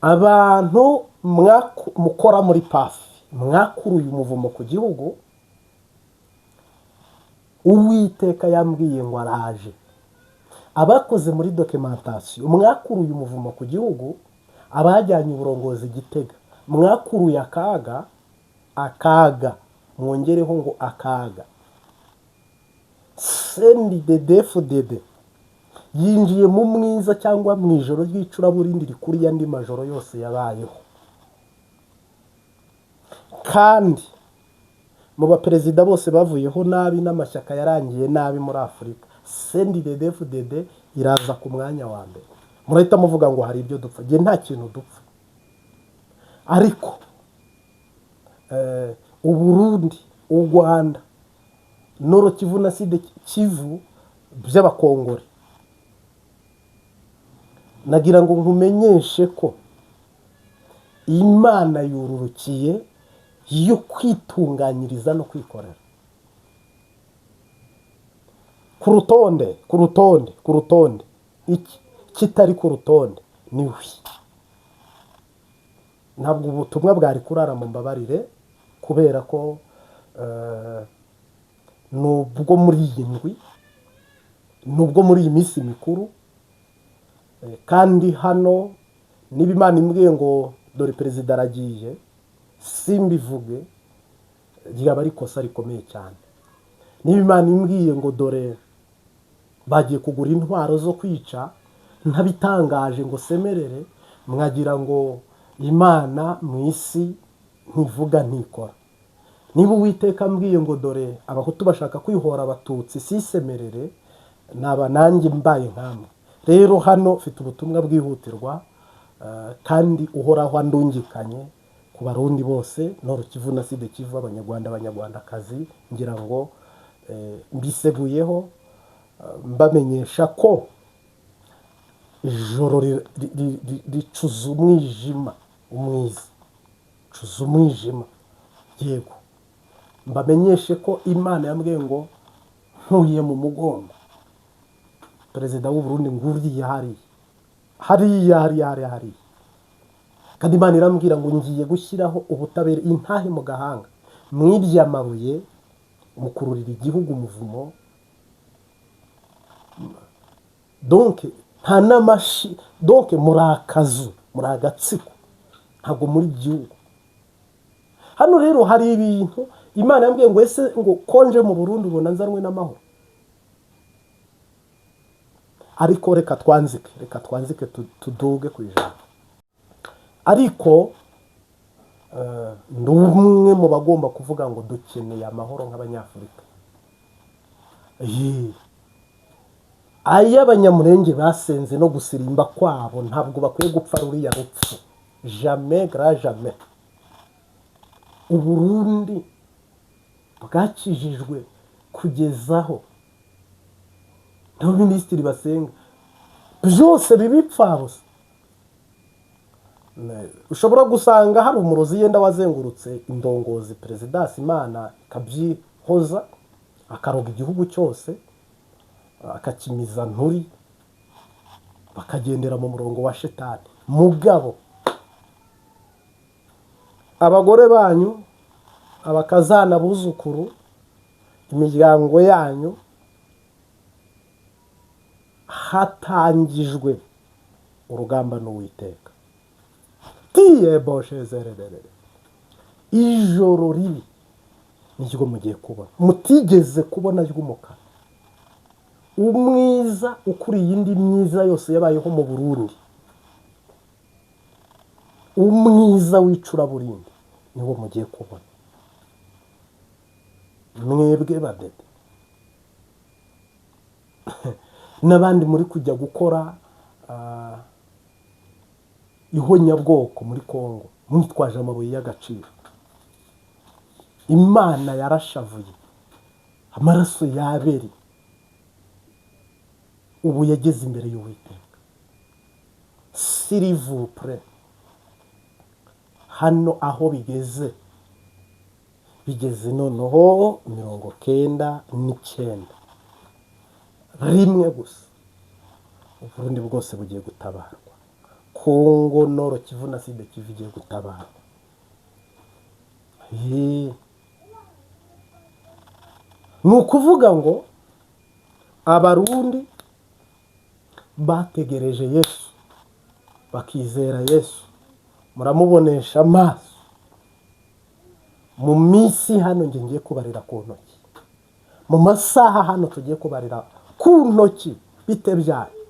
abantu mukora muri pafi mwakuruye umuvumo ku gihugu, Uwiteka yambwiye ngo araje. Abakoze muri documentation mwakuruye umuvumo ku gihugu, abajyanye uburongozi Gitega mwakuruye akaga mwongereho ngo akaga. CNDD-FDD yinjiye mu mwiza cyangwa mu ijoro ry'icuraburindi rikuri yandi majoro yose yabayeho. Kandi mu baperezida bose bavuyeho nabi n'amashyaka yarangiye nabi muri Afurika, CNDD-FDD iraza ku mwanya wa mbere. Murahita muvuga ngo hari ibyo dupfa. Nge nta kintu dupfa. Ariko Uburundi, u Rwanda, Noro Kivu na Sud Kivu by'abakongore, nagira ngo nkumenyeshe ko Imana yururukiye yo kwitunganyiriza no kwikorera. Ku rutonde iki kitari ku rutonde ni we. Ntabwo ubutumwa bwari kurara mu mbabarire, kubera ko nubwo muri iyi ndwi, nubwo muri iyi minsi mikuru, kandi hano niba Imana imbwiye ngo dore perezida aragiye simbivuge, ryaba ari ikosa rikomeye cyane. Niba Imana imbwiye ngo dore bagiye kugura intwaro zo kwica, ntabitangaje ngo semerere, mwagira ngo Imana mu isi ntivuga ntikora. Niba Uwiteka ambwiye ngo dore abahutu bashaka kwihora abatutsi sisemerere, naba nanjye mbaye nkamwe. Rero hano mfite ubutumwa bwihutirwa, kandi uhoraho andungikanye ku barundi bose, Nord Kivu na Sud Kivu, abanyarwanda, abanyarwandakazi, ngira ngo mbiseguyeho mbamenyesha ko ijoro ricuza umwijima, cuza umwijima. Yego, mbamenyeshe ko Imana yambwiye ngo ntuye mu mugongo perezida w'u Burundi, nguriye hariya. Kandi Imana irambwira ngo ngiye gushyiraho ubutabera, intahe mu gahanga, mwirya mabuye mukururira igihugu umuvumo. Donc nta namashi, donc muri akazu, muri agatsiko, ntabwo muri gihugu. Hano rero hari ibintu Imana yambwiye ngo ese ngo konje mu Burundi ubona nzanwe n'amahoro. Ariko reka twanzike tuduge ku ijambo. Ariko ndi umwe mu bagomba kuvuga ngo dukeneye amahoro nk'abanyafurika. Ay'abanyamurenge basenze no gusirimba kwabo ntabwo bakwiye gupfa ruriya rupfu. Jamais, grand jamais. Uburundi bwakijijwe kugezaho n'abaminisitiri basenga byose bibipfabusa. Ushobora gusanga hari umurozi yenda wazengurutse indongozi perezidansi, Imana ikabyihoza, akaroga igihugu cyose, akakimiza nturi, bakagendera mu murongo wa shetani. Mugabo abagore banyu, abakazana, buzukuru, imiryango yanyu, hatangijwe urugamba n'Uwiteka. Tiye boshe zererere. Ijoro ribi niryo mugiye kubona, mutigeze kubona ry'umukara. Umwiza ukuriye indi myiza yose yabayeho mu Burundi, umwiza w'icuraburindi niwo mugiye kubona. Mwebwe badede n'abandi muri kujya gukora ihonyabwoko muri Kongo mwitwaje amabuye y'agaciro. Imana yarashavuye, amaraso y'Abeli ubu yageze imbere y'Uwiteka. S'il vous plaît, hano aho bigeze noneho 99 rimwe gusa Uburundi bwose bugiye gutabarwa, Kongo Noro Kivu na Sud Kivu igiye gutabara. Ni ukuvuga ngo abarundi bategereje Yesu, bakizera Yesu, muramubonesha amaso. Mu minsi hano ngiye kubarira ku ntoki, mu masaha hano tugiye kubarira ku ntoki, bitebyaye.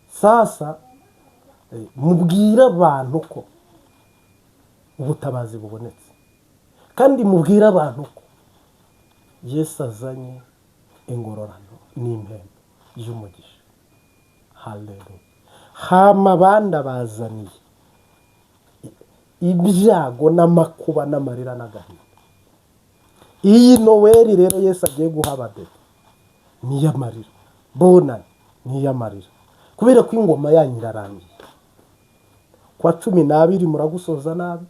Sasa mubwira abantu ko ubutabazi bubonetse, kandi mubwira abantu ko Yesu azanye ingororano n'impembe y'umugisha. Haleluya. Hama banda bazaniye ibyago n'amakuba n'amarira n'agahinda. Iyi Noweli rero Yesu agiye guha abadede niyamarira, bonani niyamarira, kubera ko ingoma yanyu irarangiye. Kwa 12 muragusoza nabi,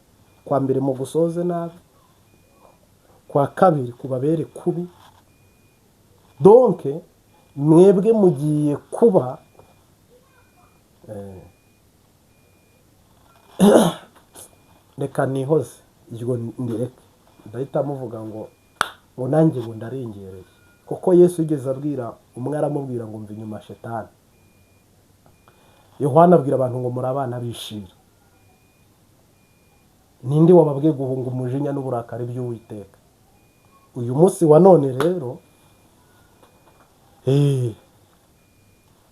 kwa mbere mu gusoze nabi, kwa kabiri kubabere kubi. Donc mwebwe mugiye kuba reka nihoze iryo ndireke, ndahita muvuga ngo nanjye ngo ndarengereye, kuko Yesu yigeze abwira umwe, aramubwira ngo mva inyuma Shetani. Yohana abwira abantu ngo muri abana bishira. Ninde wababwiye guhunga umujinya n'uburakari by'Uwiteka? Uyu munsi wa none rero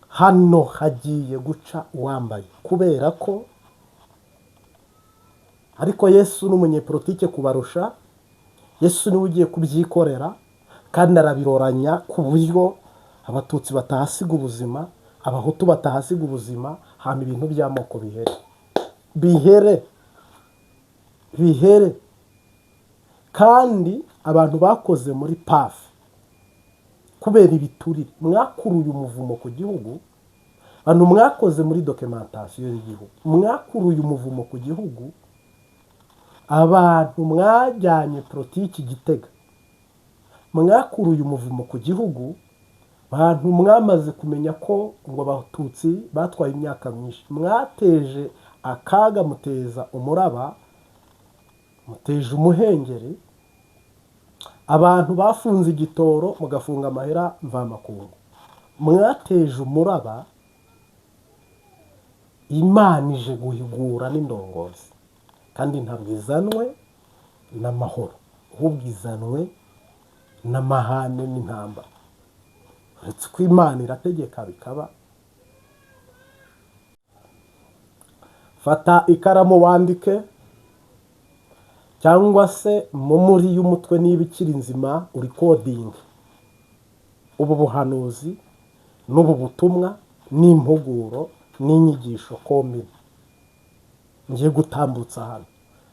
hano hagiye guca uwambaye, kubera ko ariko Yesu n'umunyepolitike kubarusha. Yesu niwe ugiye kubyikorera, kandi arabiroranya ku buryo abatutsi batahasiga ubuzima, abahutu batahasiga ubuzima, hama ibintu by'amoko bihere. Kandi abantu bakoze muri PAF kubera ibiturire, mwakuruye umuvumo ku gihugu. Abantu mwakoze muri documentation y'igihugu, mwakuruye umuvumo ku gihugu. Abantu mwajyanye politiki Gitega, mwakuruye umuvumo ku gihugu. Abantu mwamaze kumenya ko ngo abatutsi batwaye imyaka myinshi, mwateje akaga, muteza umuraba, muteje umuhengeri. Abantu bafunze igitoro, mugafunga amahera mvamakungu, mwateje umuraba. Imana ije guhigura n'indongozi, kandi ntabwo izanwe n'amahoro, ahubwo izanwe n'amahane n'intambara. Uretse ko Imana irategeka bikaba. Fata ikaramu wandike, cyangwa se muri y'umutwe niba ikiri nzima urikodinge ubu buhanuzi n'ubu butumwa n'impuguro n'inyigisho kombi ngiye gutambutsa hano.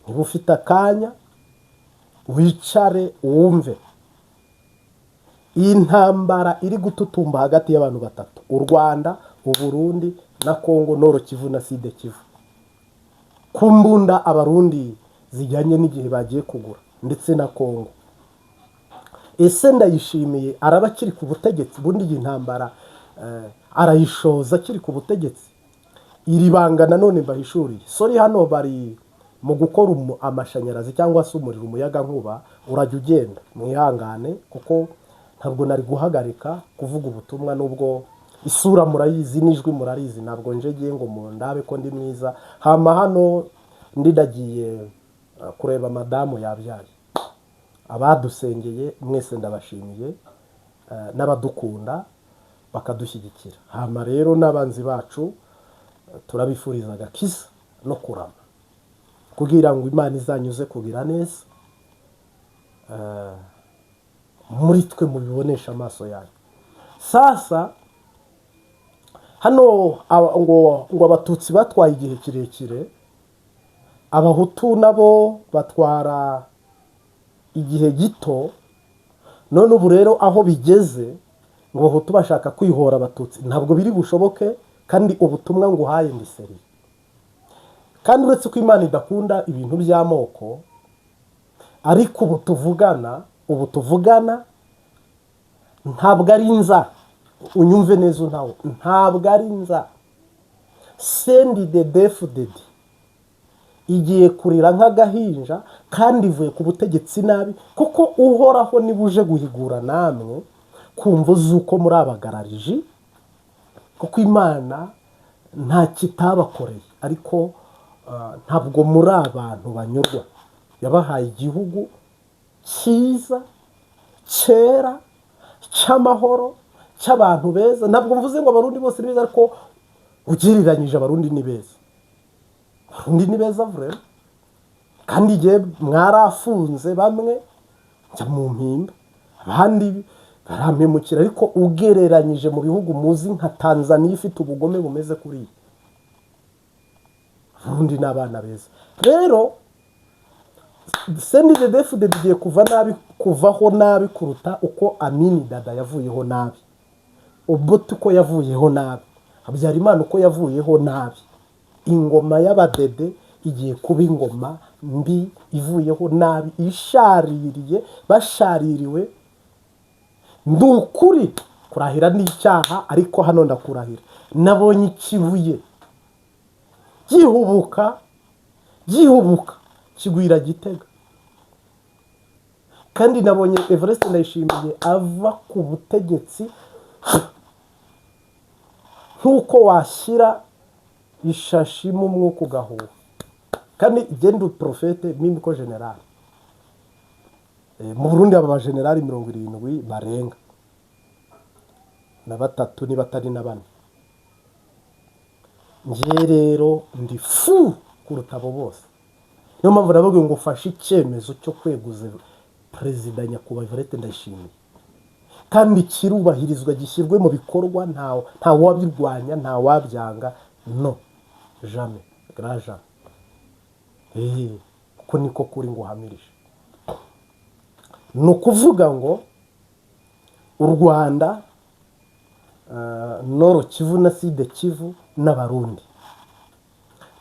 Niba ufite akanya wicare wumve. Iyi ntambara iri gututumba hagati y'abantu batatu: u Rwanda, u Burundi na Kongo Noro Kivu na Sud Kivu. Kumbunda abarundi zijyanye n'igihe bagiye kugura, ndetse na Kongo. Ese Ndayishimiye araba akiri ku butegetsi? Bundi iyi ntambara arayishoza akiri ku butegetsi? Iri banga nanone mbahishuriye. Sori hano bari mu gukora amashanyarazi cyangwa se umuriro, umuyaga nkuba. Urajya ugenda, mwihangane, kuko ntabwo nari guhagarika kuvuga ubutumwa, nubwo isura murayizi n'ijwi murarizi. Ntabwo ngiye ngo mundabe ko ndi mwiza. Hama hano ndidagiye kureba madamu yabyaye. Abadusengeye mwese ndabashimiye, n'abadukunda bakadushyigikira. Hama rero n'abanzi bacu turabifuriza agakiza no kurama, kugira ngo Imana izanyuze kugira neza muri twe mubibonesha amaso yanyu. Sasa hano ngo abatutsi batwaye igihe kirekire, abahutu nabo batwara igihe gito. None ubu rero aho bigeze, ngo abahutu bashaka kwihora abatutsi. Ntabwo biri bushoboke, kandi ubutumwa ngo uhaye ndiseri. Kandi uretse ko Imana idakunda ibintu by'amoko, ariko ubu tuvugana ntabwo ari inzara, unyumve neza ntawo, ntabwo ari inzara. Sendi de defudedi igiye kurira nk'agahinja kandi ivuye ku butegetsi nabi, kuko uhoraho niba uje guhigura namwe kumva z'uko muri abagarariji, kuko Imana nta kitabakoreye, ariko ntabwo muri abantu banyurwa. Yabahaye igihugu cyiza cyera cy'amahoro cy'abantu beza. Ntabwo mvuze ngo abarundi bose ni beza, ariko ugereranyije abarundi ni beza. Abarundi ni beza vrema, kandi igihe mwarafunze bamwe njya mu mpimba, abandi barampemukira, ariko ugereranyije mu bihugu muzi nka Tanzania ifite ubugome bumeze kuriya, abarundi ni abana beza. Rero CNDD-FDD igiye kuvaho nabi kuruta uko Amini Dada yavuyeho nabi, Obote uko yavuyeho nabi, Habyarimana uko yavuyeho nabi. Ingoma y'abadede igiye kuba ingoma mbi ivuyeho nabi, ishaririye, bashaririwe. Ndukuri kurahira n'icyaha, ariko hano ndakurahira nabonye ikibuye gihubuka kigwira Gitega, kandi nabonye Evariste Ndayishimiye ava ku butegetsi nk'uko washyira ishashi mu mwuka ugahuha. Kandi igenda profete mimiko general mu Burundi aba generali 70 barenga na batatu ni batari na bane. Nje rero ndi fu kuruta abo bose, niyo mpamvu navuga ngo ufashe icyemezo cyo kweguza Perezida Nyakubahwa Evariste Ndayishimiye, kandi kirubahirizwa, gishyirwe mu bikorwa. nta wabirwanya, nta wabyanga, no jamais graja. Uko niko kuri ngo hamirije. Ni ukuvuga ngo u Rwanda, Noro Kivu na Side Kivu n'Abarundi,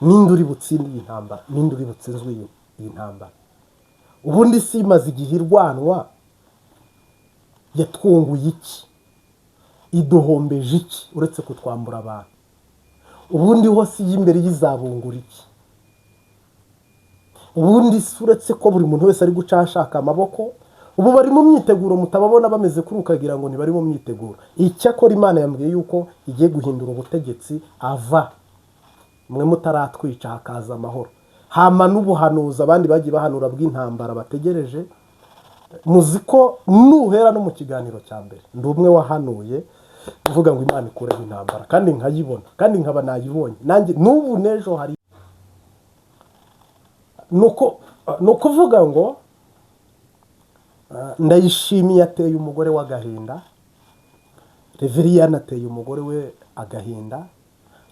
ninde uri butsinde iyi ntambara, ninde uri butsinzwe iyi ntambara? Ubundi si imaze igihe irwanwa, yatwunguye iki, iduhombeje iki uretse kutwambura abantu? Ubundi hose y'imbere y'izabungura iki? Ubundi uretse ko buri muntu wese ari guca ashaka amaboko. Ubu bari mu myiteguro, mutababona bameze kuri ukagira ngo ntibari mu myiteguro. Icyakora Imana yambwiye yuko igiye guhindura ubutegetsi, ava mwe mutaratwica hakaza amahoro. Hama n'ubuhanuzi abandi bagiye bahanura bw'intambara bategereje, muziko nuhera no mu kiganiro cya mbere ndi umwe wahanuye uvuga ngo Imana ikureho intambara, kandi nkayibona, kandi nkaba nayibonye nanjye n'ubu n'ejo. Hari nuko vuga ngo Ndayishimiye ateye umugore w'agahinda, Reveriyani ateye umugore we agahinda,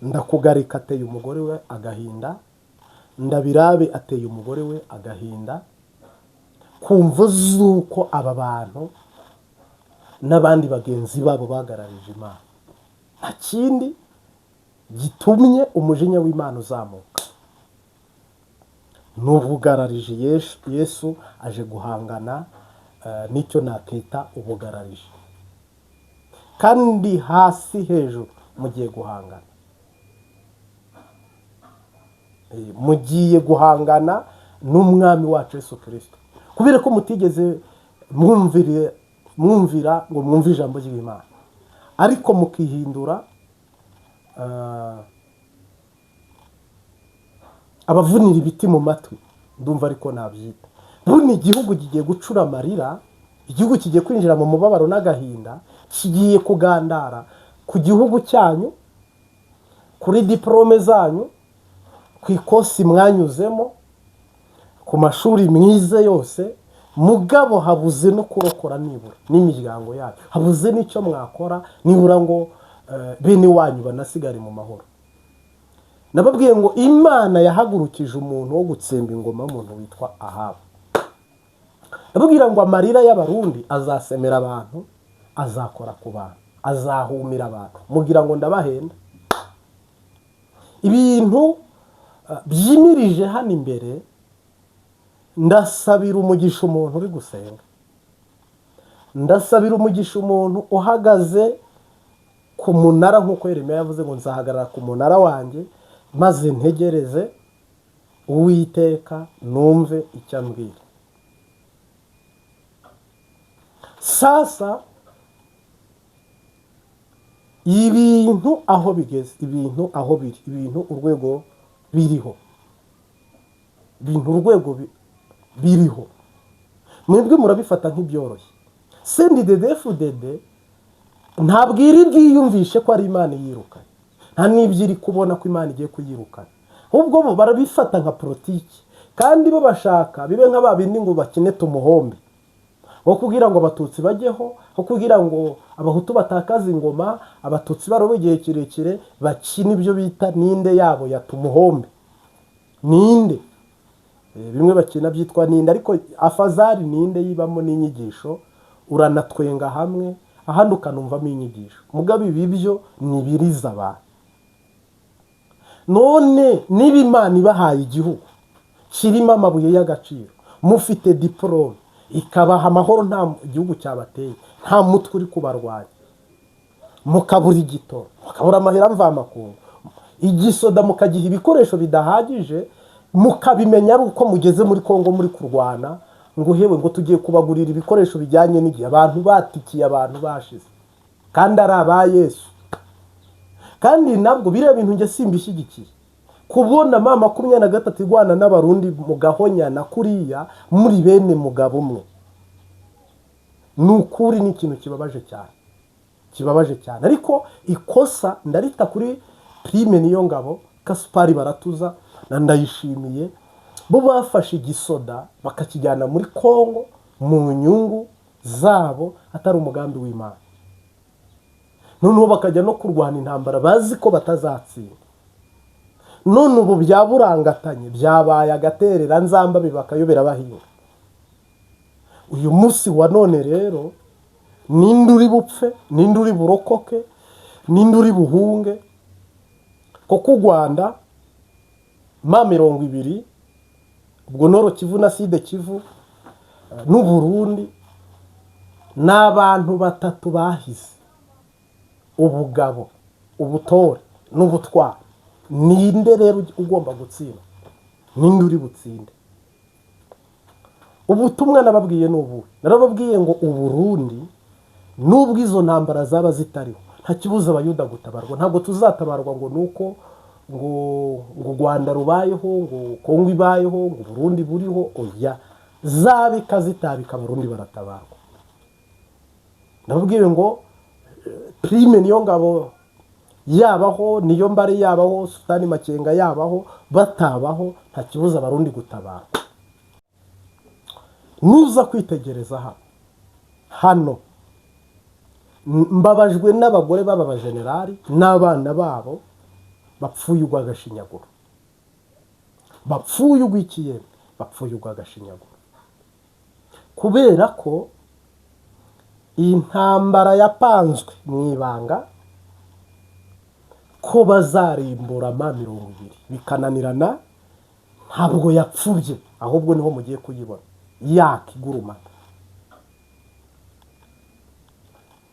Ndakugarika ateye umugore we agahinda, Ndabirabe ateye umugore we agahinda, kumva zuko aba bantu n'abandi bagenzi babo bagararije Imana. Nta kindi gitumye umujinya w'Imana uzamuka, n'ubugararije Yesu aje guhangana nicyo nakita ubugararije. Kandi hasi hejuru mugiye guhangana, mugiye guhangana n'umwami wacu Yesu Kristo, kubera ko mutigeze mwumvira ngo mwumve ijambo ry'Imana, ariko mukihindura abavunira ibiti mu matwi. Ndumva ariko nabyita. Buni igihugu kigiye gucura amarira, igihugu kigiye kwinjira mu mubabaro n'agahinda, kigiye kugandara ku gihugu cyanyu, kuri diplome zanyu, ku ikosi mwanyuzemo, ku mashuri mwize yose. Mugabo habuze no kurokora nibura n'imiryango yacu, habuze n'icyo mwakora nibura ngo bene wanyu banasigare mu mahoro. Nababwiye ngo Imana yahagurukije umuntu wo gutsemba ingoma, umuntu witwa Ahabu. Nababwira ngo amarira y'Abarundi azasemera abantu, azakora ku bantu, azahumira abantu. Mugira ngo ndabahenda? Ibintu byimirije hano imbere, ndasabira umugisha umuntu uri gusenga, ndasabira umugisha umuntu uhagaze ku munara nk'uko Yeremiya yavuze ngo nzahagarara ku munara wanjye maze ntegereze Uwiteka numve icyo ambwira. Sasa ibintu aho bigeze, ibintu aho biri, ibintu urwego biriho, ibintu urwego biriho, mwebwe murabifata nk'ibyoroshye. CNDD-FDD ntabwo iri bwiyumvishe ko ari Imana yirukanye, nta n'ibyo iri kubona ko Imana igiye kuyirukana, ahubwo bo barabifata nka politiki, kandi bo bashaka bibe nka babindi ngo bakine tumuhombe, wo kugira ngo abatutsi bajyeho, wo kugira ngo abahutu batakaze ingoma, abatutsi barobe igihe kirekire, bakina ibyo bita ninde yabo ya tumuhombe, ninde bimwe bakina byitwa ninde, ariko afazari ninde yibamo n'inyigisho, uranatwenga hamwe ahandi ukanumvamo inyigisho. Mugabe ibi byo nibiriza abantu. None niba Imana ibahaye igihugu kirimo amabuye y'agaciro, mufite diplome, ikabaha amahoro, nta igihugu cyabateye, nta mutwe uri kubarwanya, mukabura igitoro, mukabura amahera mvamakungu, igisoda mukagiha ibikoresho bidahagije, mukabimenya ari uko mugeze muri Kongo muri kurwana, ngo hewe ngo tugiye kubagurira ibikoresho bijyanye n'igihe, abantu batikiye, abantu bashize, kandi ari aba Yesu. Kandi nabwo biriya bintu nge simbishyigikiye, kubona mama 23 igwana n'abarundi mugahonyana kuriya muri bene mugabo umwe, nukuri ni ikintu kibabaje cyane, kibabaje cyane. Ariko ikosa ndarita kuri Prime Niyongabo, Gaspard Baratuza na Ndayishimiye, bo bafashe igisoda bakakijyana muri Kongo mu nyungu zabo, atari umugambi w'Imana. Noneho bakajya no kurwana intambara bazi ko batazatsinda. None ubu byaburangatanye, byabaye agaterera nzamba bibakayobera bahinga. Uyu munsi wa none rero, ninde uri bupfe, ninde uri burokoke, ninde uri buhunge, kuko u Rwanda ma 20 ubwo Noro Kivu na Side Kivu n'u Burundi n'abantu batatu bahize ubugabo, ubutore n'ubutwari. Ninde rero ugomba gutsinda, ninde uri butsinde? Ubutumwa nababwiye n'ubu, narababwiye ngo u Burundi nubwo izo ntambara zaba zitariho, nta kibuza abayuda gutabarwa. Ntabwo tuzatabarwa ngo nuko ngo Rwanda rubayeho, ngo Kongo ibayeho, ngo Burundi buriho, oya, zabika zitabika abarundi baratabarwa. Nababwiye ngo Prime Niyongabo yabaho, niyo mbare yabaho, Sultani Makenga yabaho, batabaho, nta kibuza abarundi gutabarwa. Nuza kwitegereza hano mbabajwe n'abagore b'aba generali n'abana babo bapfuye urw'agashinyaguro, bapfuye urw'ikiyeme, bapfuye urw'agashinyaguro, kubera ko iyi ntambara yapanzwe mu ibanga ko bazarimbura ma 20 bikananirana. Ntabwo yapfubye, ahubwo niho mugiye kuyibona yakigurumana.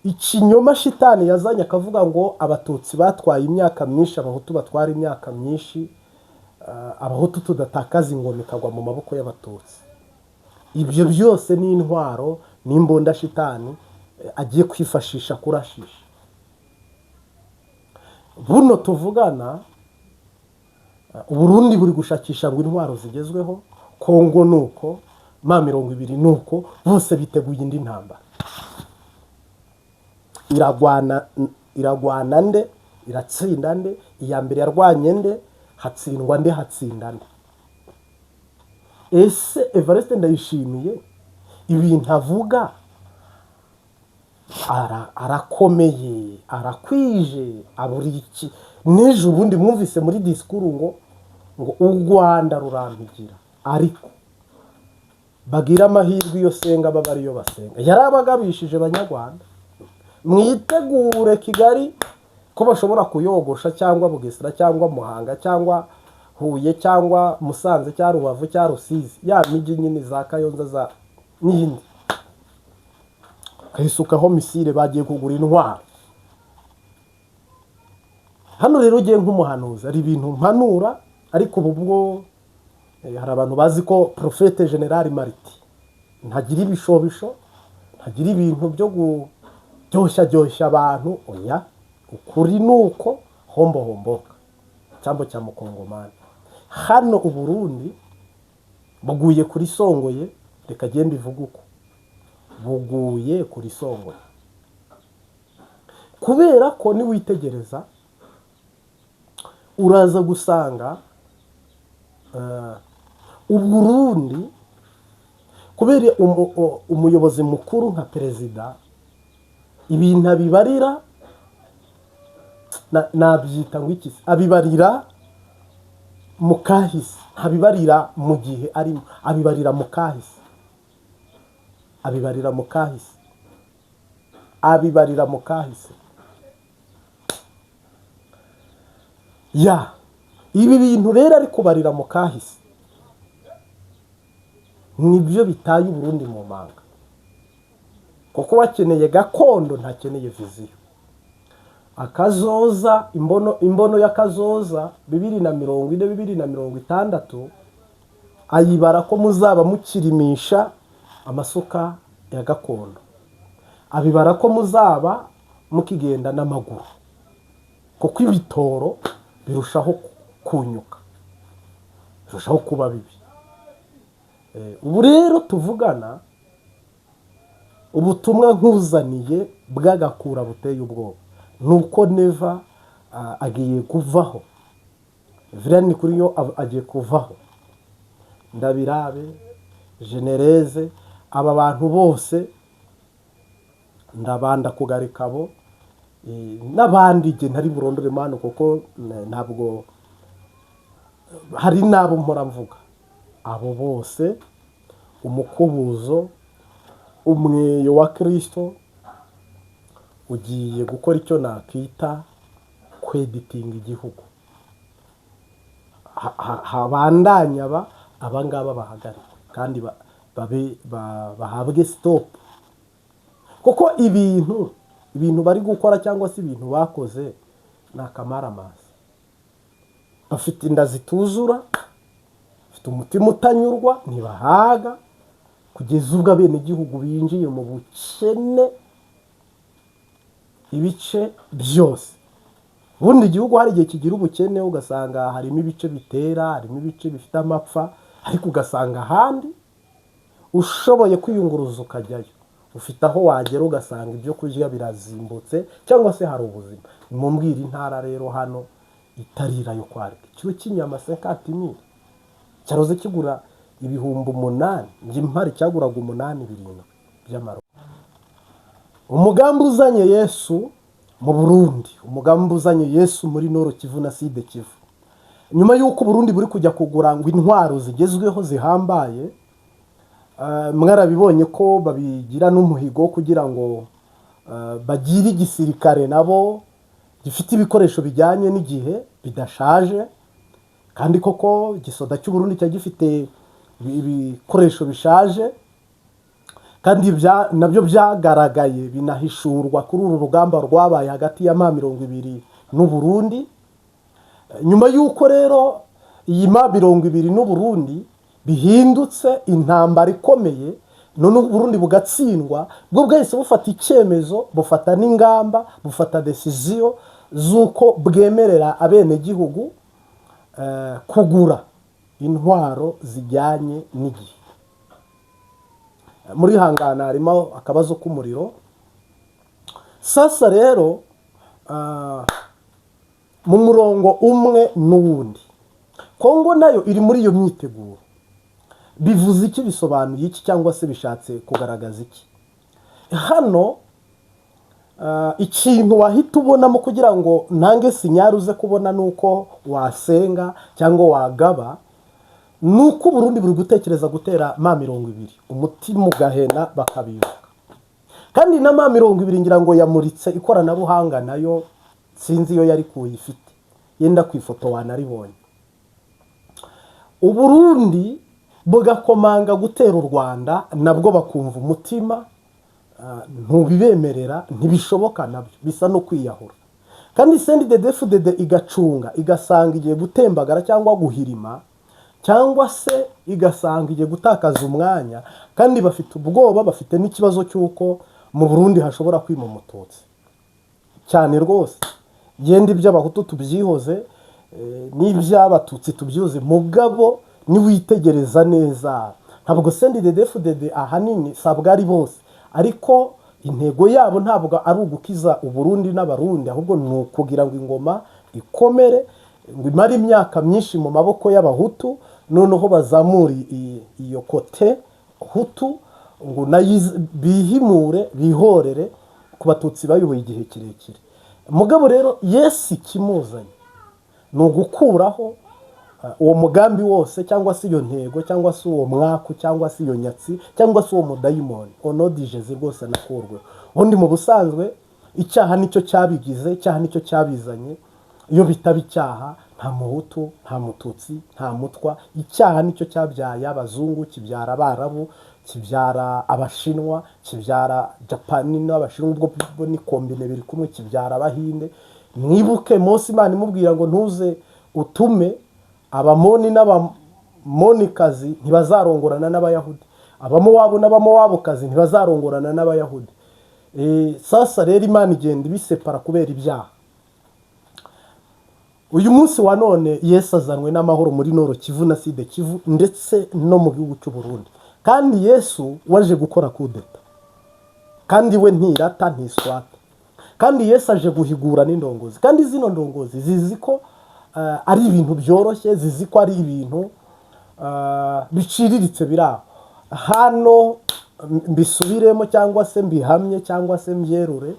Ikinyoma shitani yazanye akavuga ngo abatutsi batwaye imyaka myinshi, abahutu batwara imyaka myinshi, abahutu tudatakaza ingoma ikagwa mu maboko y'abatutsi. Ibyo byose ni intwaro n'imbonda shitani agiye kwifashisha kurashisha. Buno tuvugana Uburundi buri gushakisha ngo intwaro zigezweho, Kongo nuko, ma 20 nuko, bose biteguye indi ntambara. Iragwana nde, iratsinda nde, iya mbere yarwanye nde, hatsindwa nde, hatsinda nde. Ese Evariste Ndayishimiye ibintu avuga arakomeye, arakwije, aburiki? Nejo ubundi mwumvise muri disikuru ngo u Rwanda rurampigira, ariko bagira amahirwe iyo senga baba ariyo basenga. Yarabagabishije Abanyarwanda, mwitegure Kigali ko bashobora kuyogosha, cyangwa Bugesera, cyangwa Muhanga, cyangwa Huye, cyangwa Musanze, cyangwa Rubavu, cyangwa Rusizi, ya miji nyine za Kayonza za n'indi, kayisukaho misile bagiye kugura intwaro. hano rero ugiye nk'umuhanuzi ari ibintu mpanura, ariko ubu bwo hari abantu bazi ko Prophète General Mariti ntagira ibishobisho, ntagira ibintu byo kuryoshya abantu. Oya, ukuri nuko homboka cyambo cya mukongomani. Hano Uburundi buguye kuri Songoye, reka genda ivuga uko buguye kuri Songoye, kubera ko niwitegereza uraza gusanga Uburundi kubera umuyobozi mukuru nka perezida ibintu abibarira nabyita ngo iki, abibarira mu kahise, abibarira mu gihe arimo, abibarira mu kahise, abibarira mu kahise, abibarira mu kahise. Ya ibi bintu rero ari kubarira mu kahise nibyo bitaye Uburundi mu manga, kuko bakeneye gakondo, ntakeneye viziyo. Akazoza imbono y'akazoza 2040 2060 ayibara ko muzaba mukirimisha amasuka ya gakondo, abibara ko muzaba mukigenda n'amaguru, kuko ibitoro birushaho kunyuka, birushaho kuba bibi. Ubu rero tuvugana ubutumwa nkuzaniye bw'agakura buteye ubwoba, nuko Neva agiye kuvaho, Virani kuri yo agiye kuvaho, Ndabirabe, Genereze, aba bantu bose ndabanda kugarikabo n'abandi je ntari burondore mano, kuko ntabwo hari nabo mpora mvuga. Abo bose umukubuzo, umweyo wa Kristo ugiye gukora icyo nakita kweditinga igihugu. Habandanya abangaba bahagarikwe kandi bahabwe stop, kuko ibintu bari gukora cyangwa se ibintu bakoze nakamaramazi. Bafite inda zituzura, bafite umutima utanyurwa, ntibahaga, kugeza ubwo abene igihugu binjiye mu bukene ibice byose. Ubundi igihugu hari igihe kigira ubukene ugasanga harimo ibice bitera, harimo ibice bifite amapfa, ariko ugasanga ahandi ushoboye kwiyunguruza ukajyayo, ufite aho wagera ugasanga ibyo kurya birazimbutse cyangwa se hari ubuzima. Mumbwira intara rero hano itarira yo kwarika, kiro cy'inyama 50,000 cyaroze kigura 8,000, nje impari cyaguraga 8,700 by'amaro. Umugambi uzanye Yesu mu Burundi, umugambi uzanye Yesu muri Noro Kivu na Side Kivu, nyuma y'uko Burundi buri kujya kugura ngo intwaro zigezweho zihambaye. Mwarabibonye ko babigira n'umuhigo kugira ngo bagire igisirikare nabo gifite ibikoresho bijyanye n'igihe bidashaje, kandi koko igisoda cy'u Burundi cya gifite ibikoresho bishaje, kandi nabyo byagaragaye binahishurwa kuri uru rugamba rwabaye hagati ya M20 n'u Burundi. Nyuma y'uko rero iyi M20 n'u Burundi bihindutse intambara ikomeye, none u Burundi bugatsindwa, bwo bwahise bufata icyemezo, bufata n'ingamba, bufata decision z'uko bwemerera abene gihugu kugura intwaro zijyanye n'igihe. Muri hangana harimo akabazo k'umuriro. Sasa rero mu murongo umwe n'uwundi Kongo nayo iri muri iyo myiteguro. Bivuze iki, bisobanuye iki, cyangwa se bishatse kugaragaza iki? Hano ikintu wahita ubonamo kugira ngo nange sinyaruze kubona nuko wasenga cyangwa wagaba, nuko Burundi buri gutekereza gutera M20, umutima ugahena bakabibuka. Kandi na M20 ngira ngo yamuritse ikoranabuhanga nayo, sinzi iyo yari kuyifite, yenda ku ifoto wanaribonye. Uburundi bugakomanga gutera u Rwanda, nabwo bakumva umutima ntubibemerera, ntibishoboka, nabyo bisa no kwiyahura. kandi CNDD-FDD igacunga igasanga igiye gutembagara cyangwa guhirima, cyangwa se igasanga igiye gutakaza umwanya, kandi bafite ubwoba, bafite n'ikibazo cy'uko mu Burundi hashobora kwima umututsi cyane rwose. Genda iby'abahutu tubyihoze n'iby'abatutsi tubyihoze, mugabo niwitegereza neza ntabwo CNDD-FDD ahanini sabwa ari bose, ariko intego yabo ntabwo ari ugukiza Uburundi n'Abarundi, ahubwo ni ukugira ngo ingoma ikomere, ngo imare imyaka myinshi mu maboko y'abahutu, noneho bazamura iyo kote hutu, ngo bihimure bihorere ku batutsi bayoboye igihe kirekire. Mugabo rero Yesu ikimuzanye ni ugukuraho uwo mugambi wose, cyangwa se iyo ntego, cyangwa se uwo mwaku, cyangwa se iyo nyatsi, cyangwa se uwo mudayimoni onodigeze rwose nakurwe. Ubundi mu busanzwe icyaha nicyo cyabigize, icyaha nicyo cyabizanye. Iyo bitaba icyaha nta muhutu, nta mututsi, nta mutwa. Icyaha nicyo cyabyaye abazungu, kibyara abarabu, kibyara abashinwa, kibyara Japani n'abashinwa, ubwo ni kombine biri kumwe, kibyara abahinde. Mwibuke Mose Imana imubwira ngo ntuze utume Abamoni n'Abamonikazi ntibazarongorana n'Abayahudi, Abamowabu n'Abamowabukazi ntibazarongorana n'Abayahudi. Sasa rero Imana igenda ibisepara kubera ibyaha. Uyu munsi wa none Yesu azanwe n'amahoro muri Nord Kivu na Sud Kivu ndetse no mu gihugu cy'u Burundi, kandi Yesu waje gukora kudeta, kandi we ntirata ntiswata, kandi Yesu aje guhigura n'indongozi, kandi zino ndongozi zizi ko ari ibintu byoroshye, zizi ko ari ibintu biciriritse biraho. Hano mbisubiremo cyangwa se mbihamye cyangwa se mbyerure,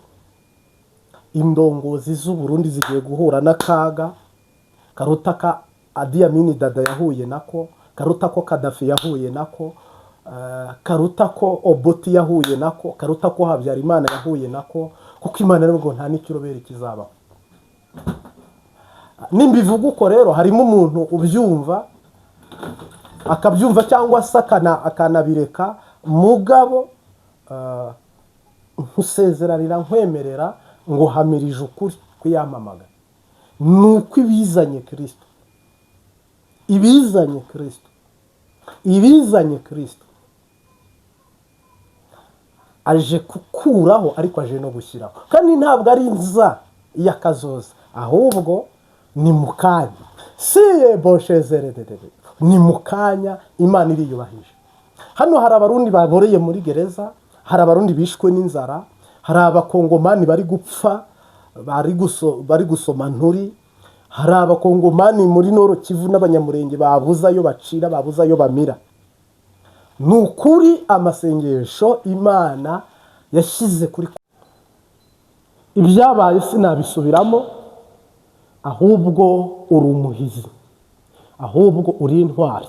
indongozi z'u Burundi zigiye guhura n'akaga karuta ka Idi Amin Dada yahuye nako, karuta ko Gaddafi yahuye nako, karuta ko Obote yahuye nako, karuta ko Habyarimana yahuye nako, kuko Imana nubwo nta n'ikirobere kizabaho. Nimbivuga uko rero harimo umuntu ubyumva akabyumva cyangwa se akanabireka, mugabo nkusezerarira nkwemerera ngo hamirije ukuri kuyamamaga. Nuko ibizanye Kristo, ibizanye Kristo, ibizanye Kristo aje kukuraho, ariko aje no gushyiraho, kandi ntabwo ari nza y'akazoza, ahubwo ni mukanya. Siye boshezererere, ni mukanya. Imana iriyubahije. Hano hari Abarundi baboreye muri gereza, hari Abarundi bishwe n'inzara, hari Abakongomani bari gupfa, bari gusoma nturi, hari Abakongomani muri Nord Kivu n'Abanyamurenge babuza ayo bacira, babuza ayo bamira. Nukuri amasengesho Imana yashyize kuri ibyabaye sinabisubiramo, ahubwo uri umuhizi, ahubwo uri intwari.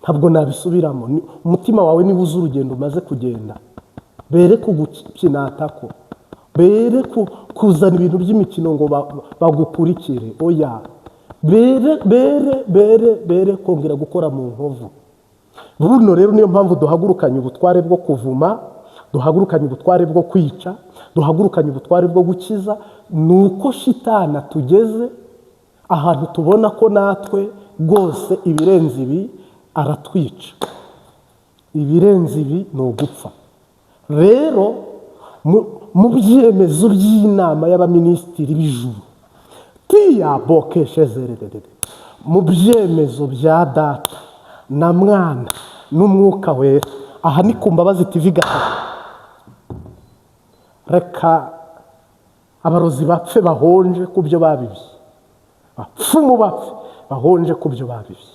Ntabwo nabisubiramo. Umutima wawe niba uzi urugendo umaze kugenda, bere kugukinatako, bere kuzana ibintu by'imikino ngo bagukurikire. Oya, bere kongera gukora mu nkovu. Buno rero niyo mpamvu duhagurukanye ubutware bwo kuvuma, duhagurukanye ubutware bwo kwica, duhagurukanye ubutware bwo gukiza. Nuko shitana tugeze ahantu tubona ko natwe rwose ibirenze ibi aratwica, ibirenze ibi ni ugupfa. Rero mu byemezo by'inama y'abaminisitiri b'ijuru tiya bokeshezererere, mu byemezo bya Data na Mwana n'Umwuka Wera, aha ni ku Mbabazi TV gatatu. Reka abarozi bapfe bahonje ku byo babibye, bapfumu bapfe bahonje ku byo babibye.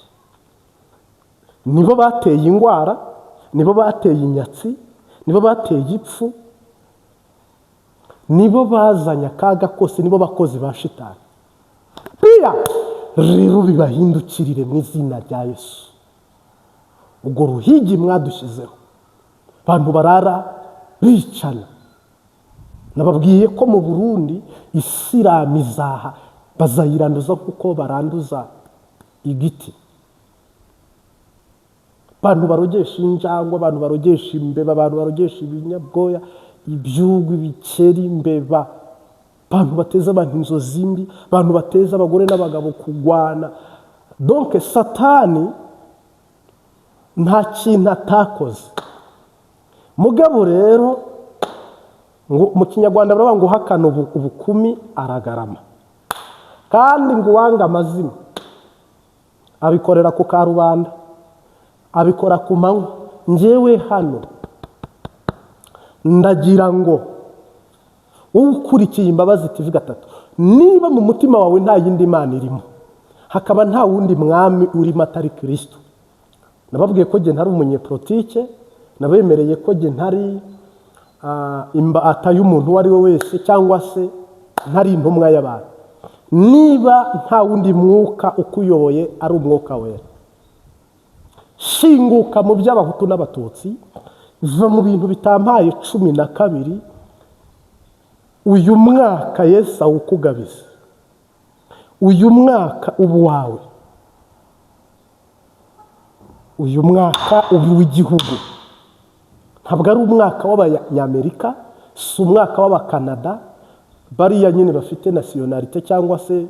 Nibo bateye ingwara, nibo bateye inyatsi, nibo bateye ipfu, nibo bazanye akaga kose, nibo bakozi ba shitani. Pia rero bibahindukirire mu izina rya Yesu. Ubwo ruhigi mwadushyizeho, abantu barara bicana. Nababwiye ko mu Burundi Isilamu izaha bazayiranduza kuko baranduza igiti. Abantu barogesha injangwe, abantu barogesha imbeba, abantu barogesha ibinyabwoya, ibyugu, ibikeri, imbeba, abantu bateza abantu inzozi mbi, abantu bateza abagore n'abagabo kugwana. Donc Satani nta kintu atakoze. Mugabo rero ngo mu Kinyarwanda baravuga ngo uhakana ubukumi aragarama, kandi ngo uwanga amazima abikorera ku karubanda, abikora ku manywa. Njyewe hano ndagira ngo ukurikiye Imbabazi TV gatatu, niba mu mutima wawe nta yindi Mana irimo, hakaba nta wundi mwami urimo atari Kristo. Nababwiye ko je ntari umunyepolitike, nabemereye ko je ntari imbata y'umuntu wari we wese, cyangwa se ntari intumwa y'abantu. Niba nta wundi mwuka ukuyoboye ari umwuka wera, shinguka mu by'abahutu n'abatutsi, va mu bintu bitampaye 12. Uyu mwaka Yesu awukugabize, uyu mwaka ubu wawe, uyu mwaka ubu w'igihugu. Ntabwo ari umwaka w'Abanyamerika, si umwaka w'Abakanada bariya nyine bafite nationalite cyangwa se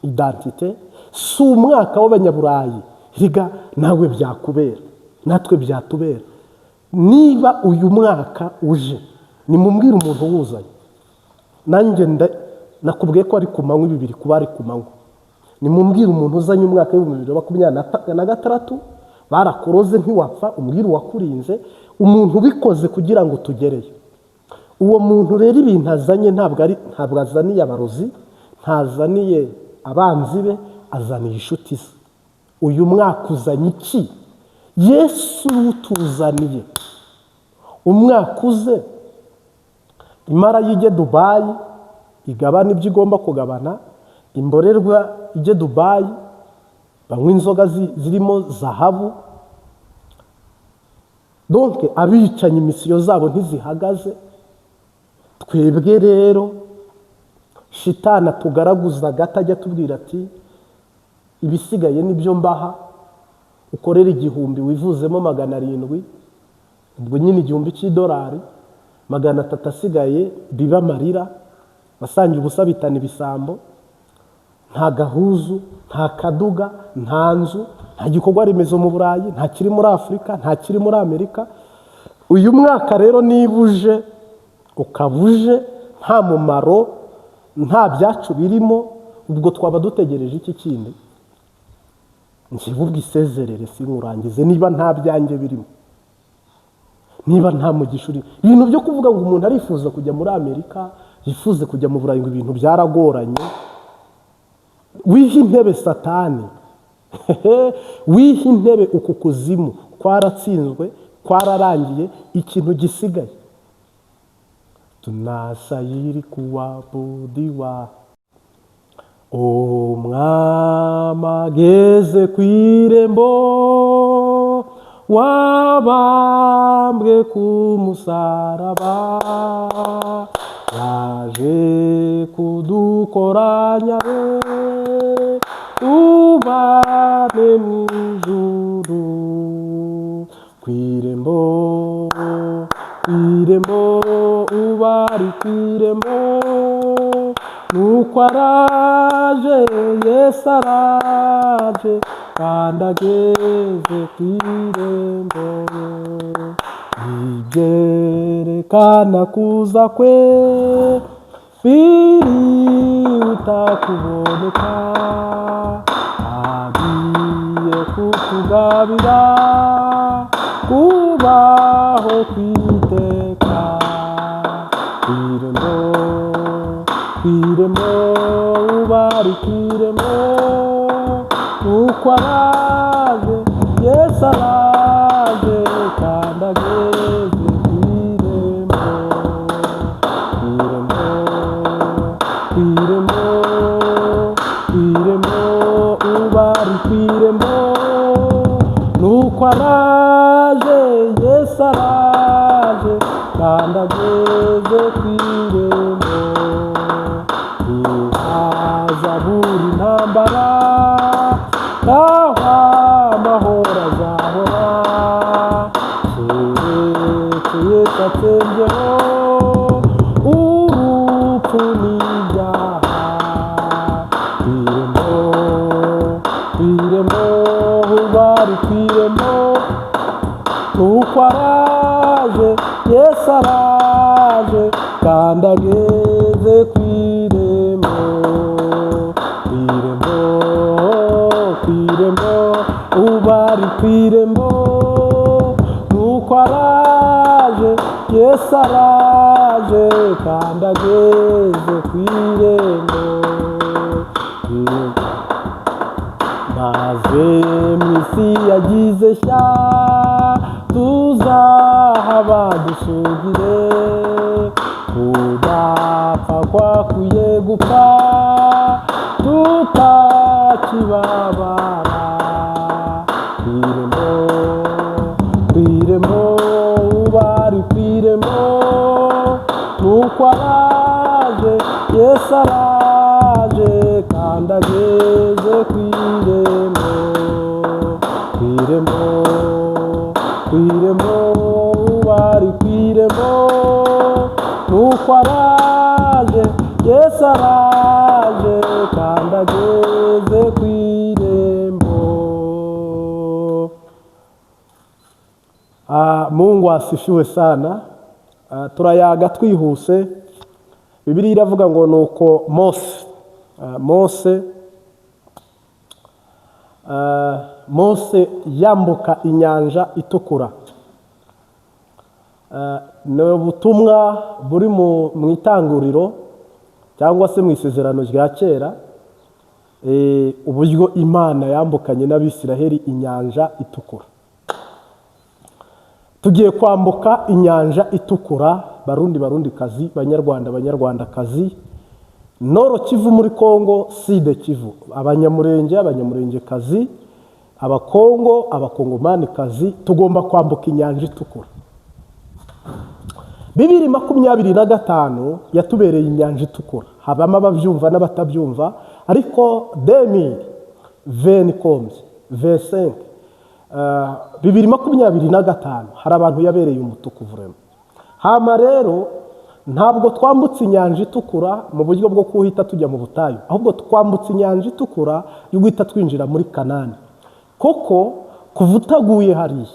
identite, si umwaka w'Abanyaburayi. Riga nawe byakubera, natwe byatubera. Niba uyu mwaka uje, nimubwire umuntu wuzanye. Nanjye nakubwiye ko ari ku manywa 2 kuba ari ku manywa. Nimubwire umuntu uzanye umwaka w'2026 barakuroze ntiwapfa, umbwire uwakurinze, umuntu ubikoze kugira ngo tugereyo. Uwo muntu rero ibintu azanye ntabwo azaniye abarozi, ntazaniye abanzi be, azaniye inshuti ze. Uyu mwaka uzanye iki? Yesu utuzaniye umwaka uze imara yijye Dubai igabana ibyo igomba kugabana, imborerwa ijye Dubai banywa inzoga zirimo zahabu. Donc abicanye imisiyo zabo ntizihagaze. Twebwe rero shitana tugaraguza gatajya tubwira ati ibisigaye nibyo mbaha, ukorera 1000 wivuzemo 700, ubwo nyine 1000 cy'idolari, 300 asigaye biba marira, basangira ubusa bitana ibisambo. Nta gahuzu, nta kaduga, nta nzu, nta gikorwa remezo mu Burayi, nta kiri muri Afurika, nta kiri muri Amerika. Uyu mwaka rero nibuje ukabuje nta mumaro, nta byacu birimo, ubwo twaba dutegereje iki kindi? Nkivuga isezerere sinkurangize niba nta byanjye birimo, niba nta mugishuri. Ibintu byo kuvuga ngo umuntu arifuza kujya muri Amerika, yifuze kujya mu Burayi, ngo ibintu byaragoranye. Wiha intebe Satani, wiha intebe uku kuzimu kwaratsinzwe, kwararangiye. Ikintu gisigaye tunasayiri kuwabudiwa, umwama ageze ku irembo, wabambwe ku musaraba, yaje kudukoranya ubane mu ijuru. Kwirembo, kwirembo, ubari kwirembo, nuko araje, Yesu araje, kandi ageze kwirembo. Ibyerekana kuza kwe birihuta kuboneka, agiye kutugabira kubaho kwiteka. Kwirembo, kwirembo, ubari kwirembo, nuko araje, Yesu araje, kandi ageze kwirembo. Kwirembo, kwirembo, kwirembo, ubari kwirembo, nuko araje, Yesu araje, kandi ageze kwirembo. Haza buri ntambara, aho amahoro azahora, keretse Yesu atembyeho, urupfu n'ibyaha nuko araje Yesu araje kandi ageze ku irembo ubari ku irembo nuko araje Yesu araje kandi ageze ku irembo maze mw'isi yagize sha tuzahaba dusugire kudapfa kwakuye gupfa tutakibabara kwirembo ubari kwirembo nuko araje Yesu araje kandi ageze kwirembo ubari kwirembo nuko araje Yesu araje kandi ageze kwirembo. Mungu asifiwe sana. Turayaga twihuse. Bibiliya iravuga ngo nuko Mose yambuka inyanja itukura. Ni ubutumwa buri mu itanguriro cyangwa se mu isezerano rya kera, uburyo Imana yambukanye n'Abisiraheli inyanja itukura. Tugiye kwambuka inyanja itukura, barundikazi, banyarwandakazi, Noro Kivu muri Kongo, Side Kivu, abanyamurengekazi, abakongo, abakongomanikazi, tugomba kwambuka inyanja itukura. 2025 yatubereye inyanja itukura, habamo abavyumva n'abatabyumva, ariko 2025 2025 hari abantu yabereye umutuku vrema. Hama rero ntabwo twambutse inyanja itukura mu buryo bwo kuhita tujya mu butayu, ahubwo twambutse inyanja itukura yo guhita twinjira muri Kanani. Koko kuvutaguye hariya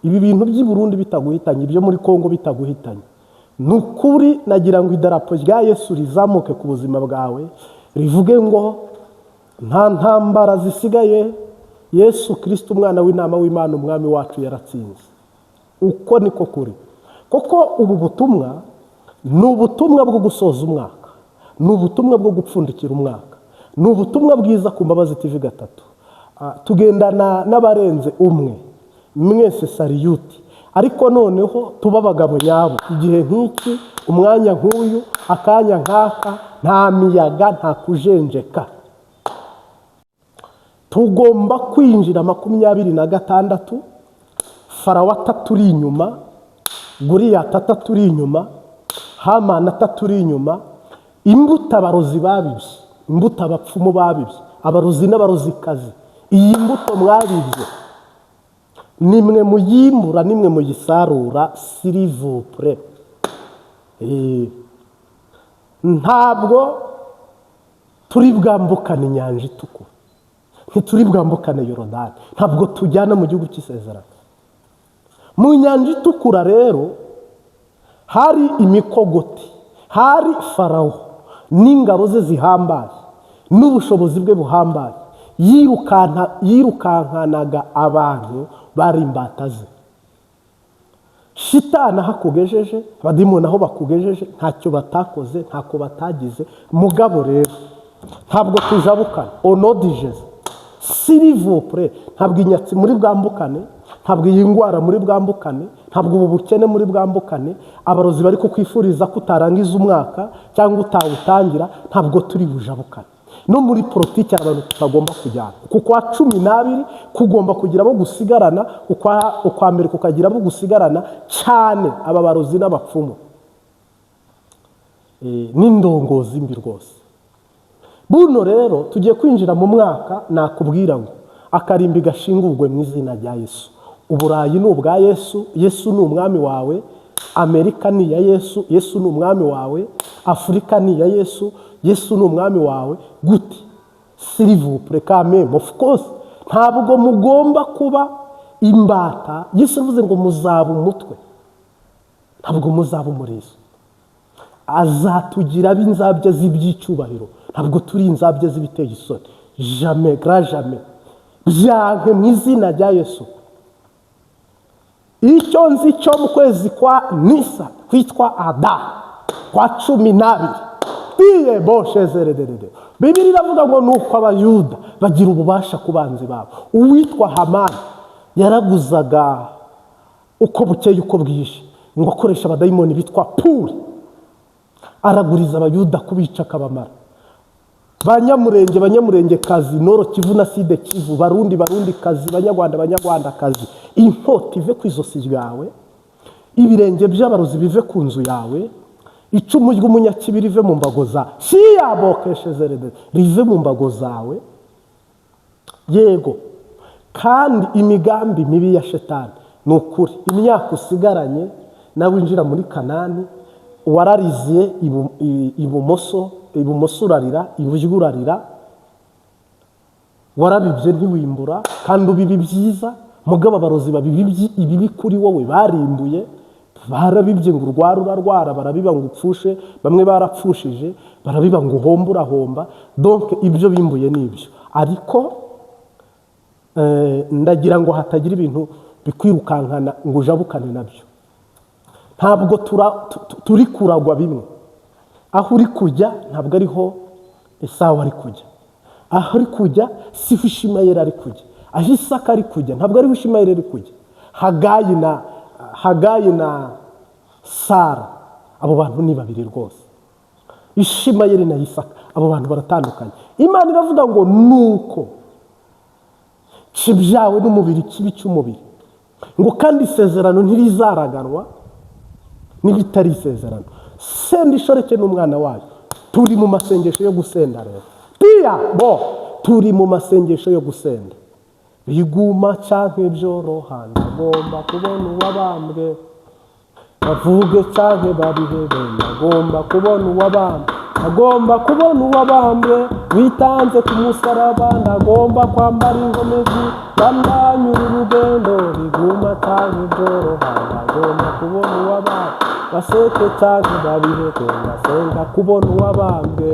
ibi bintu by'i Burundi bitaguhitanye, ibyo muri Kongo bitaguhitanye, nukuri nagira ngo idarapo rya Yesu rizamuke ku buzima bwawe, rivuge ngo nta ntambara zisigaye, Yesu Kristo umwana w'intama w'Imana umwami wacu yaratsinze. Uko niko kuri. Koko ubu butumwa ni ubutumwa bwo gusoza umwaka, ni ubutumwa bwo gupfundikira umwaka, ni ubutumwa bwiza ku Mbabazi TV 3. Tugendana n'abarenze umwe, mwese sariyuti, ariko noneho tuba abagabo nyabo. Igihe nk'iki, umwanya nk'uyu, akanya nk'aka, nta miyaga, nta kujenjeka. Tugomba kwinjira 26, Farawo 3 uri inyuma, Guriyati 3 uri inyuma, Hamani 3 uri inyuma, imbuto abarozi babibye, imbuto abapfumu babibye, abarozi n'abarozikazi. Iyi mbuto mwabibye nimwe muyimbura, nimwe muyisarura, s'il vous plaît. Ntabwo turi bwambukane inyanja itukura, ntituri bwambukane Yorodani, ntabwo tujyana mu gihugu cy'isezerano. Mu nyanja itukura rero hari imikogoti, hari Farawo n'ingabo ze zihambaye n'ubushobozi bwe buhambaye, yirukankanaga abantu bari imbata ze. Shitani hakugejeje, abadimoni aho bakugejeje, ntacyo batakoze, ntako batagize. Mugabo rero ntabwo tujabukana, onodijeze, s'il vous plaît. Ntabwo inyatsi muri bwambukane, ntabwo iyi ngwara muri bwambukane, ntabwo ubu bukene muri bwambukane, abarozi bari kukwifuriza kutarangiza umwaka cyangwa utawutangira, ntabwo turi bujabukane. No muri politiki abantu tutagomba kujyana, kuko 12 kugomba kugira abo gusigarana, ukwa mbere kukagira abo gusigarana cyane aba barozi n'abapfumu, n'indongozi mbi rwose. Buno rero tugiye kwinjira mu mwaka, nakubwira ngo akarimbi gashingurwe mu izina rya Yesu. Uburayi ni ubwa Yesu, Yesu ni umwami wawe. Amerika ni ya Yesu, Yesu ni umwami wawe. Afrika ni ya Yesu, Yesu ni umwami wawe. Gute? S'il vous plaît, quand même, of course. Ntabwo mugomba kuba imbata. Yesu yavuze ngo muzaba umutwe, ntabwo muzaba umurizo. Azatugira ab'inzabya z'iby'icyubahiro, ntabwo turi inzabya z'ibiteye isoni. Jamais, grand jamais. Byanke mu izina rya Yesu. Icyo nzi cyo mu kwezi kwa Nisa kwitwa Ada kwa 12 iye boshezererere. Bibiri iravuga ngo nuko abayuda bagira ububasha ku banzi babo. Uwitwa Hamani yaraguzaga uko bukeye uko bwije, ngo akoresha abadayimoni bitwa Puri, araguriza abayuda kubica akabamara. Banyamurenge kazi, Noro Kivu na Side Kivu, Barundi kazi, Banyarwanda kazi, inkota ive ku izosi ryawe, ibirenge by'abarozi bive ku nzu yawe, icumu ry'umunyakibiri rive mu mbago zawe, siyabokeshezerede rive mu mbago zawe. Yego, kandi imigambi mibi ya shetani ni ukuri. Imyaka usigaranye nawe winjira muri Kanani, warariziye ibumoso urarira, iburyo urarira, warabibye ntiwimbura, kandi ubibi byiza. Mugabo abarozi babibye ibibi kuri wowe barimbuye, barabibye ngo urwara, barabiba ngo upfushe, bamwe barapfushije, barabiba ngo urahomba. Donc ibyo bimbuye nibyo, ariko ndagira ngo hatagira ibintu bikwirukankana ngo ujabukane nabyo. Ntabwo turi kuragwa bimwe. Aho uri kujya ntabwo ariho Esawu ari kujya. Aho uri kujya si ho Ishimayeli ari kujya. Aho Isaka ari kujya ntabwo ariho Ishimayeli ari kujya. Hagayi na Sara, abo bantu ni babiri rwose. Ishimayeli na Isaka, abo bantu baratandukanye. Imana iravuga ngo nuko kibyawe n'umubiri kibi cy'umubiri, ngo kandi isezerano ntirizaraganwa n'ibitari isezerano. Senda ishoreke n'umwana wayo. Turi mu masengesho yo gusenda rero. Turi mu masengesho yo gusenda. Biguma canke byoroha, ndagomba kubona uwabambwe. Bavuge canke babihebe, ndagomba kubona uwabambwe. Ndagomba kubona uwabambwe, witanze ku musaraba. Ndagomba kwambara inkomezi, bandanyura urugendo. Biguma canke byoroha, ndagomba kubona uwabambwe. Baseke canke babihebe, ndasenga kubona uwabambwe.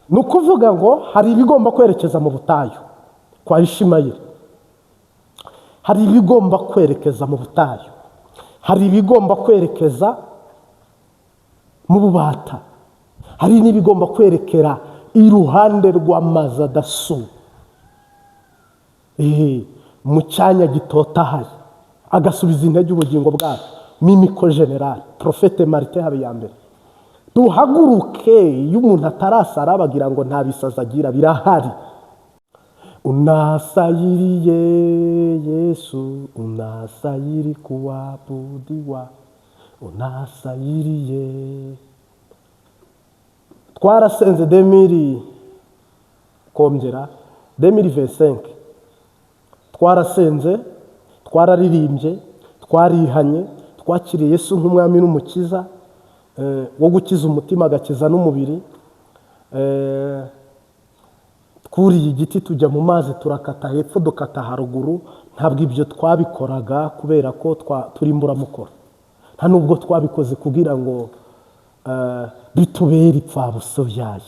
Ni ukuvuga ngo hari ibigomba kwerekeza mu butayu kwa Ishimayeli, hari ibigomba kwerekeza mu butayu, hari ibigomba kwerekeza mu bubata, hari n'ibigomba kwerekera iruhande rw'amazi adasuma, mu cyanya gitotahaye, agasubiza intege ubugingo bwacu. Mimiko General Profete Martin Habiyambere. Duhaguruke, iyo umuntu atarasara bagira ngo nta bisazi agira, birahari. Unastahili Yesu, unastahili kuabudiwa, unastahili. Twarasenze 2025, twarasenze, twararirimbye, twarihanye, twakiriye Yesu nk'umwami n'umukiza, wo gukiza umutima agakiza n'umubiri. Twuriye igiti tujya mu mazi, turakata hepfo dukata haruguru. Ntabwo ibyo twabikoraga kubera ko turimbura mukora, nta nubwo twabikoze kugira ngo bitubere ipfabuso byayo.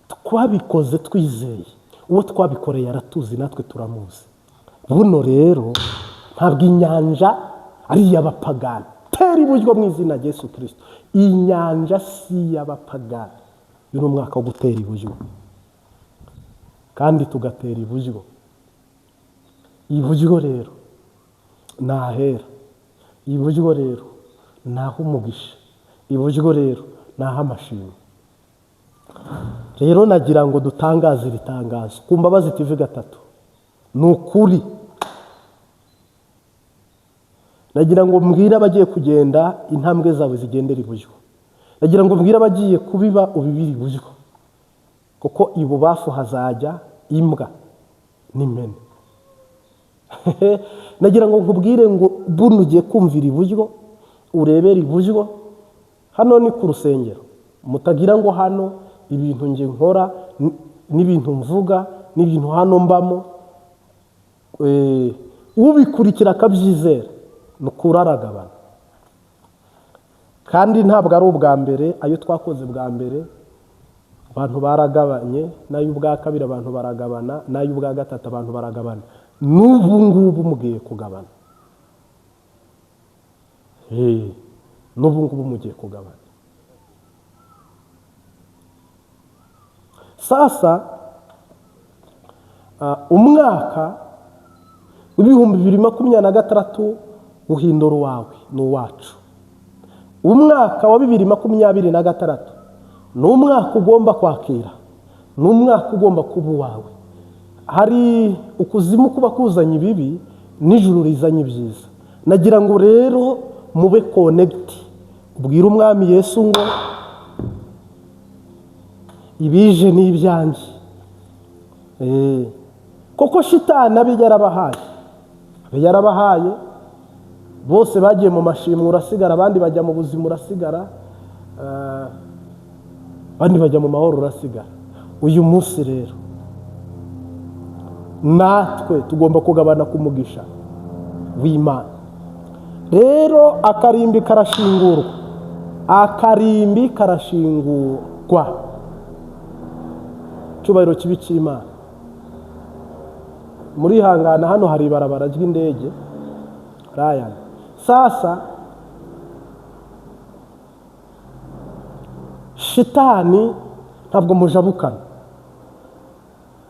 Twabikoze twizeye uwo twabikoreye aratuzi, natwe turamuzi. Buno rero ntabwo inyanja ari iy'abapagani. Tera iburyo mu izina rya Yesu Kristo. Inyanja si iy'abapagani. Uyu ni umwaka wo gutera iburyo, kandi tugatera iburyo. Iburyo rero ni ahera, iburyo rero ni ah'umugisha, iburyo rero ni ah'amashimwe. Rero nagira ngo dutangaze iri tangazo ku Mbabazi TV 3. Ni ukuri. Nagira ngo mbwire abagiye kugenda intambwe zawe zigendera iburyo. Nagira ngo mbwire abagiye kubiba ubibiri iburyo, kuko ibubafu hazajya imbwa n'impene. Nagira ngo nkubwire ngo buno ugiye kumvira iburyo, urebera iburyo. Hano ni ku rusengero, mutagira ngo hano ibintu nge nkora n'ibintu mvuga n'ibintu hano mbamo ubikurikira akabyizera ni ukuri aragabana. Kandi ntabwo ari ubwa mbere, ayo twakoze bwa mbere abantu baragabanye, n'ay'ubwa kabiri abantu baragabana, n'ay'ubwa gatatu abantu baragabana. N'ubu ngubu mugiye kugabana. N'ubu ngubu mugiye kugabana. Sasa umwaka w'ibihumbi 2026 uhindura uwawe n'uwacu. Umwaka wa 2026 ni umwaka ugomba kwakira, ni umwaka ugomba kuba uwawe. Hari ukuzimu kuba kuzanye ibibi, n'ijuru rizanye ibyiza. Nagira ngo rero mube connect, ubwira umwami Yesu ngo ibije ni ibyanjye. Koko shitani abe yarabahaye, bose bagiye mu mashimwe urasigara, abandi bajya mu buzima urasigara, abandi bajya mu mahoro urasigara. Uyu munsi rero natwe tugomba kugabana ku mugisha w'Imana. Rero akarimbi karashingurwa, cyubahiro kibi cy'Imana. Muri hangana hano hari ibarabara ry'indege Ryan. Sasa shitani ntabwo mujabukana.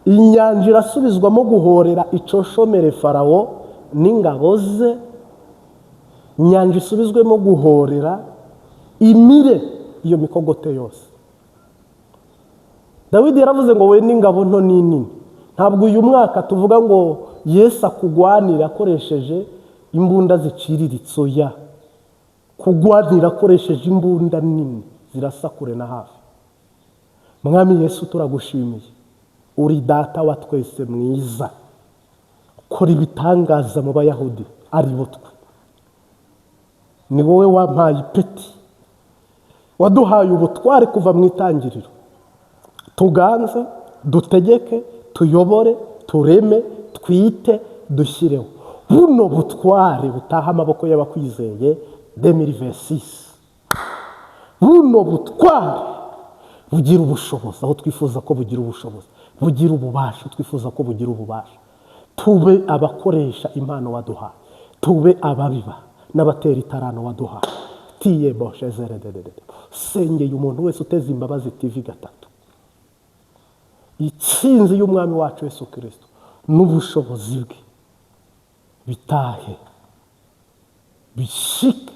Inyanja irasubizwamo guhorera icoshomere Farawo n'ingabo ze. Inyanja isubizwemo guhorera imire iyo mikogote yose. Dawidi yaravuze ngo we n'ingabo nto n'inini. Ntabwo uyu mwaka tuvuga ngo Yesu akugwanira akoresheje imbunda ziciriritse, oya. Kugwanira akoresheje imbunda nini zirasa kure na hafi. Mwami Yesu turagushimiye, uri data wa twese mwiza, kora ibitangaza mu Bayahudi ari bo twe. Ni wowe wampaye ipeti, waduhaye ubutware kuva mu itangiriro. Tuganze, dutegeke, tuyobore, tureme, twite, dushyireho. Buno butware butaha amaboko y'abakwizeye 2026. Buno butware bugira ubushobozi aho twifuza ko bugira ubushobozi, bugira ububasha twifuza ko bugira ububasha. Tube abakoresha impano waduhaye, tube ababiba n'abatera itarano waduhaye. Tiye boshe zerede. Sengeye umuntu wese uteze imbabazi TV gatatu. Itsinzi y'umwami wacu Yesu Kristo n'ubushobozi bwe bitahe bishike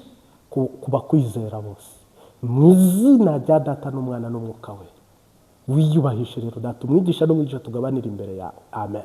kuba kwizera bose, mu izina rya Data n'Umwana n'Umwuka we. Wiyubahishe rero Data, umwigisha n'umwigisha tugabanira imbere yawe. Amen.